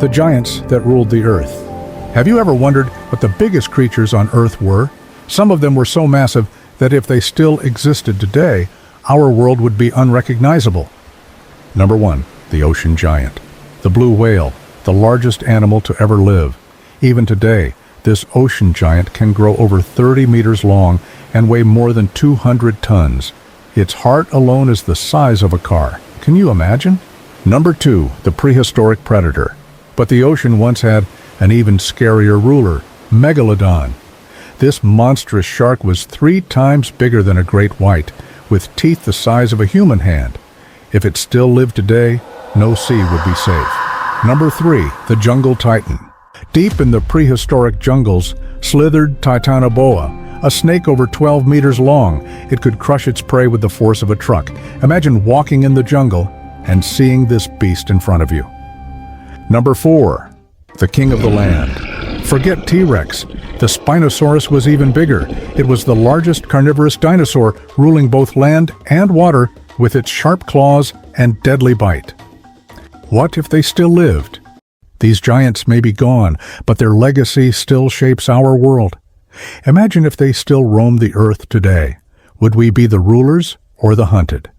The giants that ruled the earth. Have you ever wondered what the biggest creatures on earth were? Some of them were so massive that if they still existed today, our world would be unrecognizable. Number 1. The ocean giant. The blue whale, the largest animal to ever live. Even today, this ocean giant can grow over 30 meters long and weigh more than 200 tons. Its heart alone is the size of a car. Can you imagine? Number 2. The prehistoric predator. But the ocean once had an even scarier ruler, Megalodon. This monstrous shark was 3 times bigger than a great white, with teeth the size of a human hand. If it still lived today, no sea would be safe. Number 3. The jungle titan. Deep in the prehistoric jungles slithered Titanoboa, a snake over 12 meters long. It could crush its prey with the force of a truck. Imagine walking in the jungle and seeing this beast in front of you. Number 4. The king of the land. Forget T-Rex. The Spinosaurus was even bigger. It was the largest carnivorous dinosaur, ruling both land and water with its sharp claws and deadly bite. What if they still lived? These giants may be gone, but their legacy still shapes our world. Imagine if they still roamed the earth today. Would we be the rulers or the hunted?